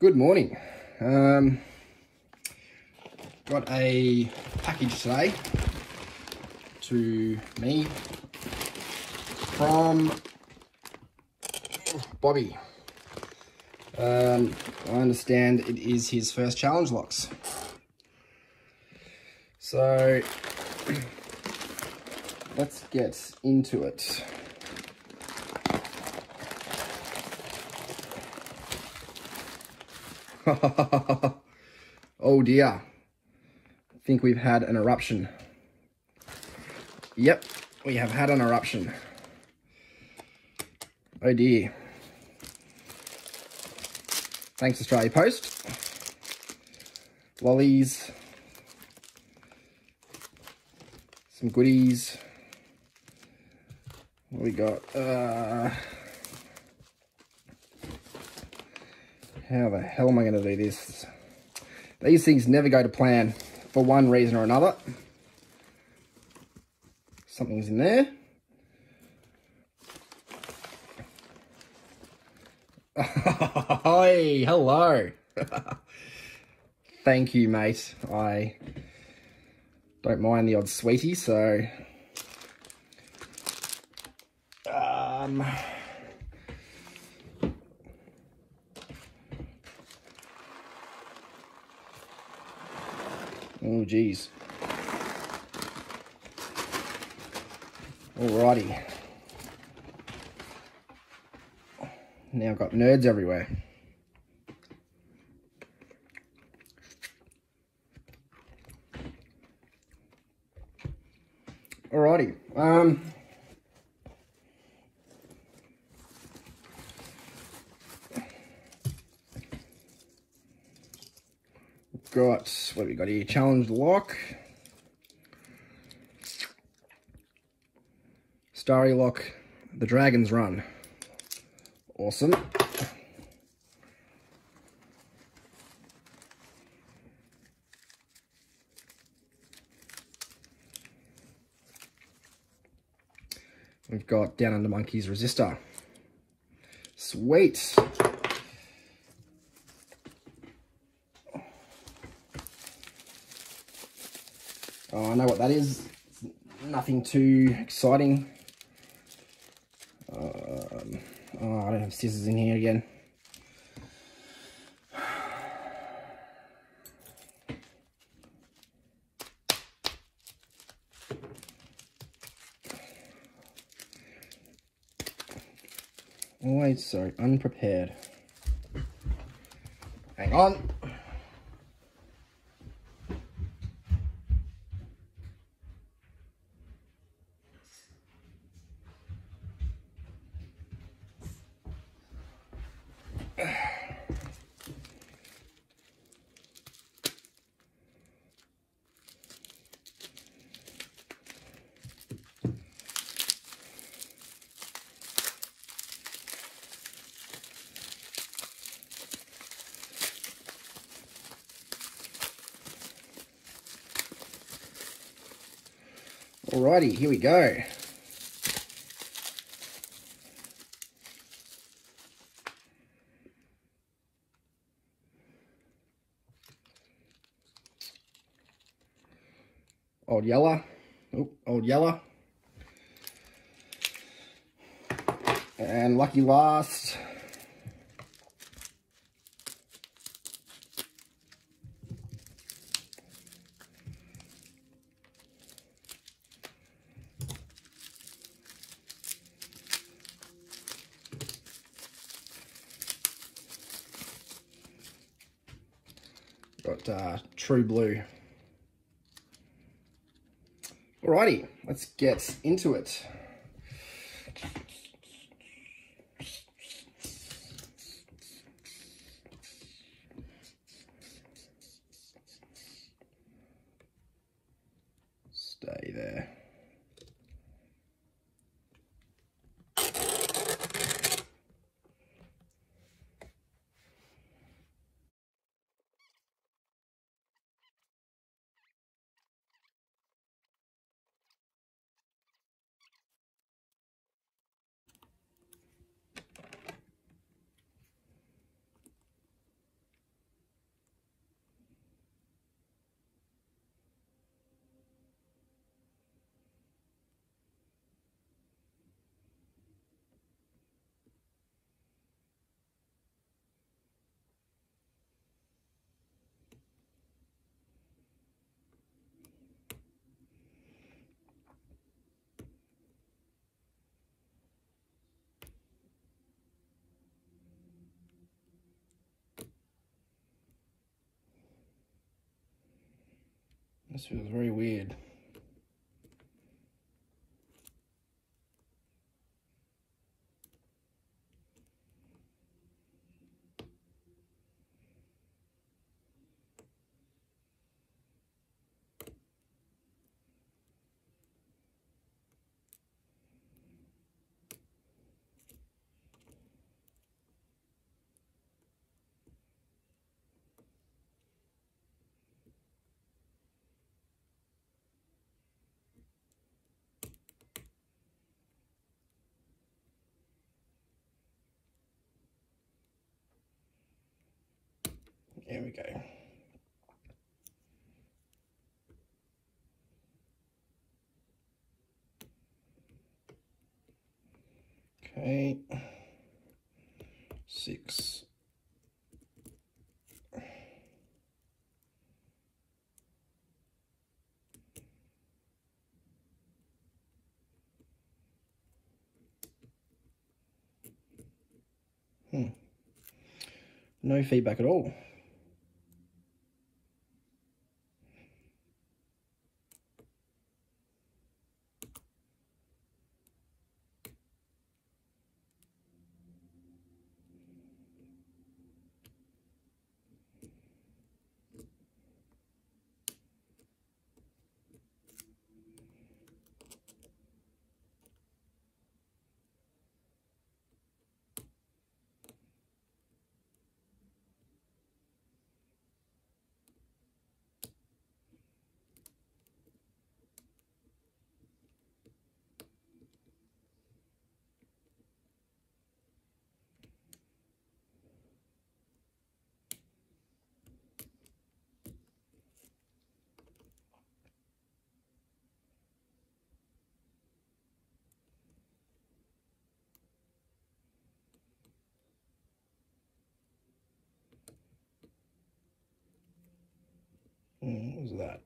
Good morning. Got a package today to me from Bobby. I understand it is his first challenge locks. So let's get into it. Oh dear, I think we've had an eruption. Yep, we have had an eruption. Oh dear. Thanks Australia Post. Lollies. Some goodies. What we got? How the hell am I going to do this? These things never go to plan for one reason or another. Something's in there. Hi, hello. Thank you, mate. I don't mind the odd sweetie, so... Oh, geez. Alrighty. Now I've got nerds everywhere. Alrighty. Got, what have we got here? Challenge lock. Starry lock. The Dragon's Run. Awesome. We've got Down Under Monkey's Resistor. Sweet. Oh, I know what that is. It's nothing too exciting. Oh, I don't have scissors in here again. Always so unprepared. Hang on. Alrighty, here we go. Ole Yella. Oh, Ole Yella. And lucky last. Got True Blue. Alrighty, let's get into it. Stay there. This feels very weird. There we go. Okay. 6. No feedback at all. What was that?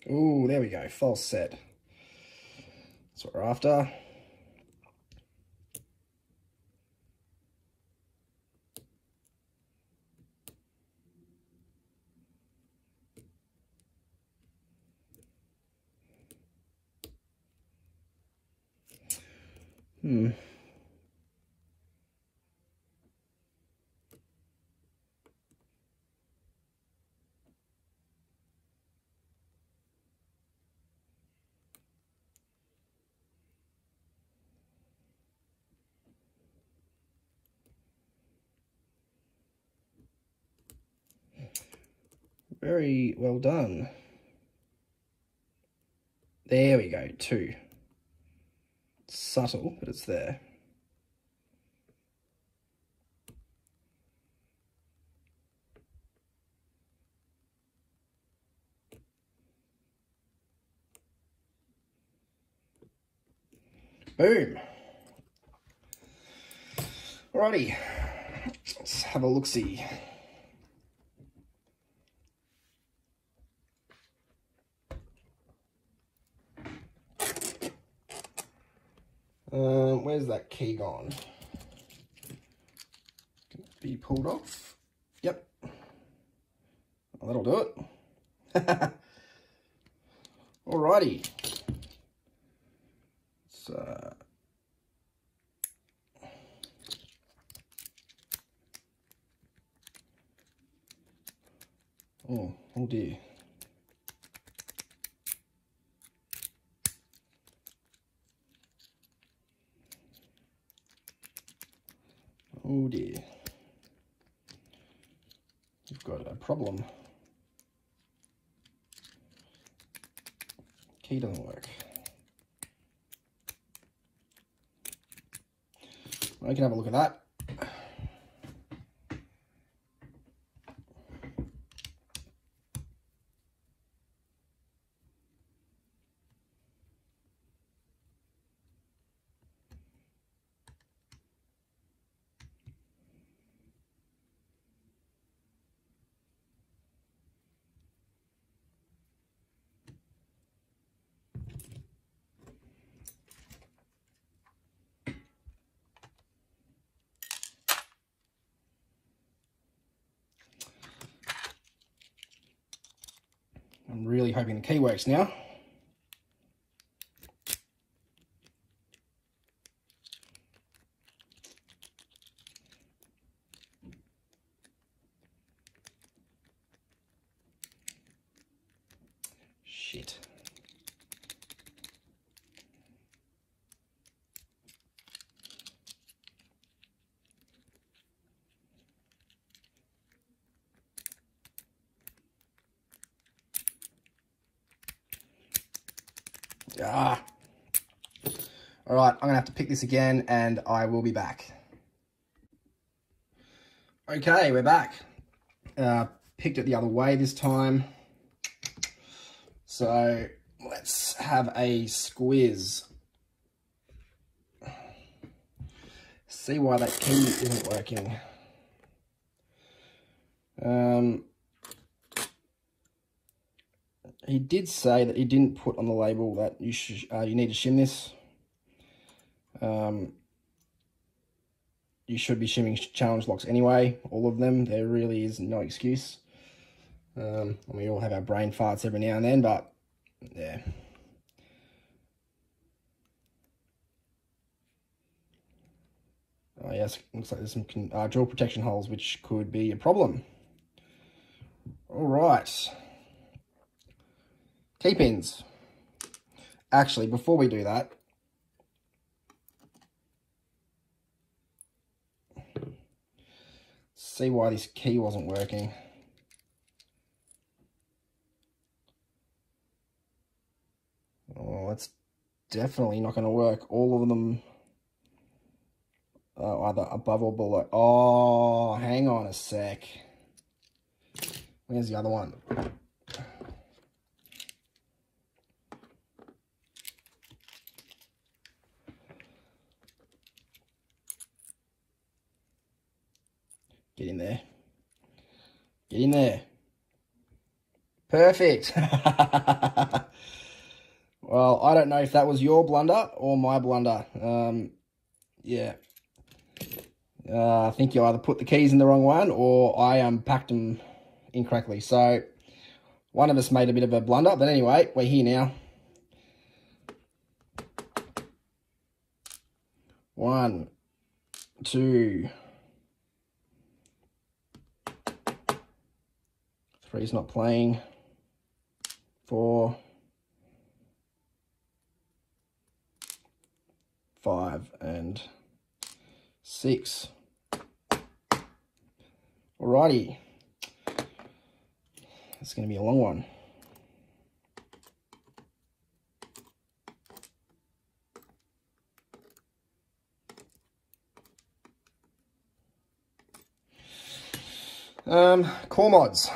Oh, there we go. False set. That's what we're after. Very well done. There we go, 2. It's subtle, but it's there. Boom. Alrighty, let's have a look-see. Where's that key gone? Can it be pulled off? Yep. Well, that'll do it. Alrighty. So, oh dear. Oh dear. You've got a problem. Key doesn't work. I can have a look at that. really hoping the key works now. Shit. Ah. All right, I'm gonna have to pick this again and I will be back. Okay, we're back. Picked it the other way this time. So let's have a squiz. See why that key isn't working. He did say that he didn't put on the label that you need to shim this. You should be shimming challenge locks anyway, all of them. There really is no excuse. And we all have our brain farts every now and then, but yeah. Oh yes, looks like there's some draw protection holes, which could be a problem. All right. Key pins. Actually, before we do that, see why this key wasn't working. Oh, that's definitely not going to work. All of them are either above or below. Oh, hang on a sec. Where's the other one? Get in there. Get in there. Perfect. Well, I don't know if that was your blunder or my blunder. Yeah. I think you either put the keys in the wrong one or I packed them incorrectly. So one of us made a bit of a blunder. But anyway, we're here now. 1, 2, 3's not playing. 4, 5, and 6. Alrighty. It's going to be a long one. Core mods.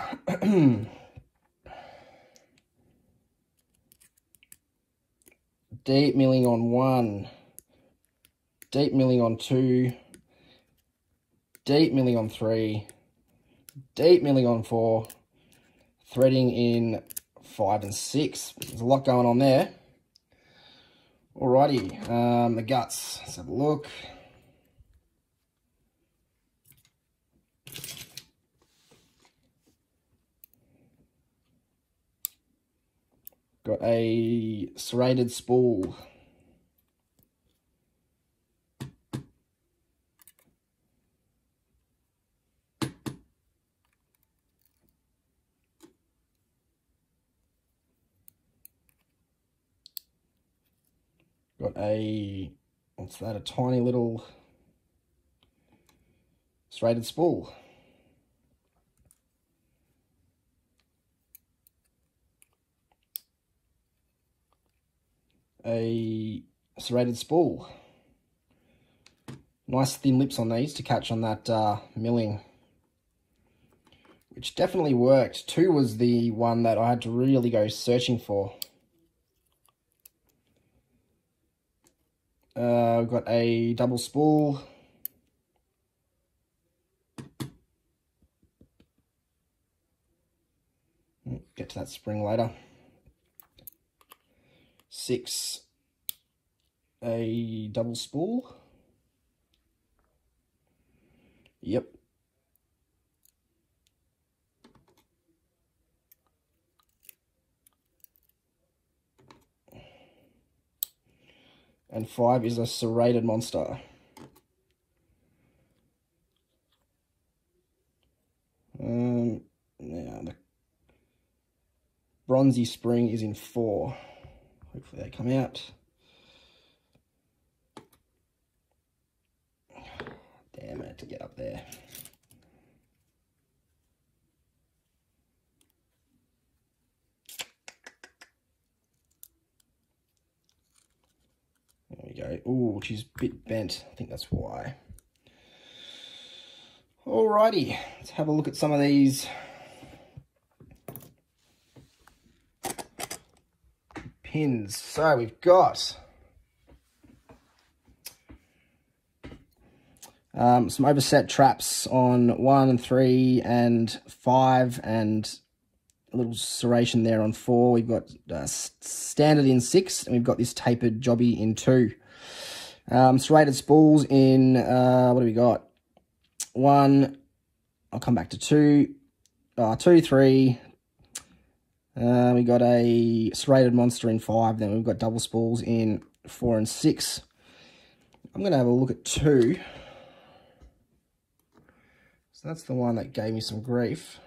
Deep milling on 1. Deep milling on 2. Deep milling on 3. Deep milling on 4. Threading in 5 and 6. There's a lot going on there. Alrighty, the guts. Let's have a look. Got a serrated spool. Got a, what's that, a tiny little serrated spool. A serrated spool. Nice thin lips on these to catch on that milling, which definitely worked. 2 was the one that I had to really go searching for. I've got a double spool. Get to that spring later. 6, a double spool. Yep. and 5 is a serrated monster. Now the bronzy spring is in 4. Hopefully they come out. Damn it, to get up there. There we go. Ooh, she's a bit bent. I think that's why. Alrighty, let's have a look at some of these pins. So we've got some overset traps on 1 and 3 and 5, and a little serration there on 4. We've got standard in 6, and we've got this tapered jobby in 2. Serrated spools in, what do we got? 1, I'll come back to 2, 2, 3. We got a serrated monster in 5, then we've got double spools in 4 and 6. I'm going to have a look at 2. So that's the one that gave me some grief.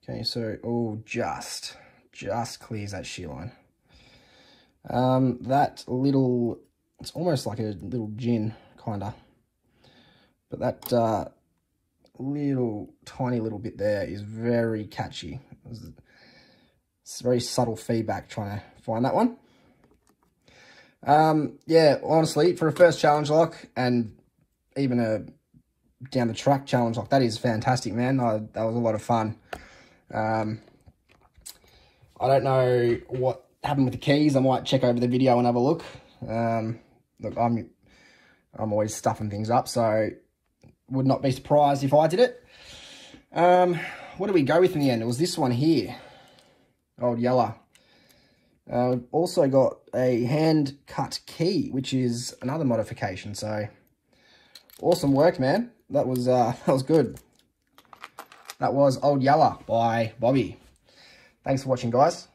Okay, so, oh, just clears that shear line. That little, it's almost like a little gin, kinda. But that little, tiny little bit there is very catchy. It's very subtle feedback trying to find that one. Yeah, honestly, for a first challenge lock, and even a down the track challenge lock, that is fantastic, man. That was a lot of fun. I don't know what happened with the keys. I might check over the video and have a look. Look, I'm always stuffing things up, so would not be surprised if I did it. What did we go with in the end? It was this one here, Ole Yella. We've also got a hand cut key, which is another modification. So awesome work, man. That was good. That was Ole Yella by Bobby. Thanks for watching, guys.